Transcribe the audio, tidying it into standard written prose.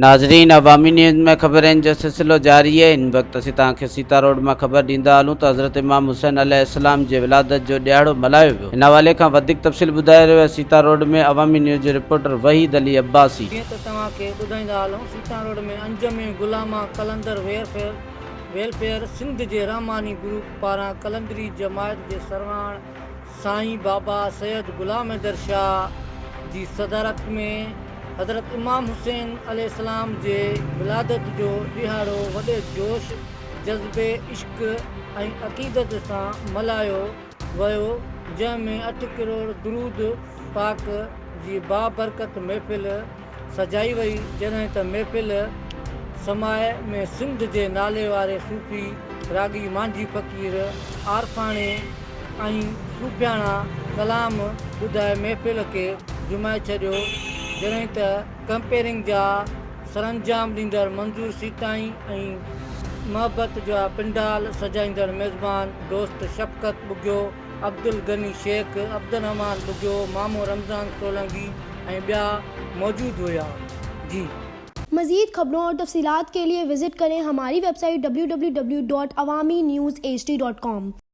नाज़रीन, अवामी न्यूज़ में ख़बरनि जो सिलसिलो जारी है। इन वक्त असीं तव्हांखे सीतारोड में ख़बर ॾींदा हलूं त हज़रत इमाम हुसैन अलैहि सलाम जे विलादत जो ॾियाड़ो मल्हायो वियो। इन हवाले खां वधीक तफ़सील ॿुधाए रहियो आहे सीतारोड में अवामी न्यूज़ जो रिपोर्टर वहीद अली अब्बासी। जीअं त तव्हांखे ॿुधाईंदा हलूं, सीतारोड में अंजमे गुलामा कलंदर वेलफेयर सिंध जे रहमानी ग्रुप पारां कलंदरी जमायत जे सरवाण साईं बाबा सैयद गुलाम हैदर शाह जी सदारत में हज़रत इमाम हुसैन अलैहि सलाम जे विलादत जो ॾिहाड़ो वॾे जोश जज़्बे इश्क ऐं अक़ीदत सां मल्हायो वियो, जंहिंमें 8 करोड़ दुरूद पाक जी बाबरकत महफ़िल सजाई वई। जॾहिं त महफ़िल समाए में सिंध जे नाले वारे सूफ़ी रागी मांझी फ़क़ीर आरफाणे ऐं सूफ़ियाणा कलाम ॿुधाए महफ़िल खे जुमाए छॾियो। जॾहिं त कंपेयरिंग जा सरंजाम ॾींदड़ मंज़ूर सीताई ऐं मोहबत जा पिंडाल सजाईंदड़ मेज़बान दोस्त शफ़क़त ॿुॻियो, अब्दुल गनी शेख, अब्दुल रहमान ॿुॻियो, मामो रमज़ान सोलंगी ऐं ॿिया मौजूद हुआ। जी मज़ीद खबरों और तफसीलात के लिए विज़िट करें हमारी वेबसाइट www.awamiNewsHD.com।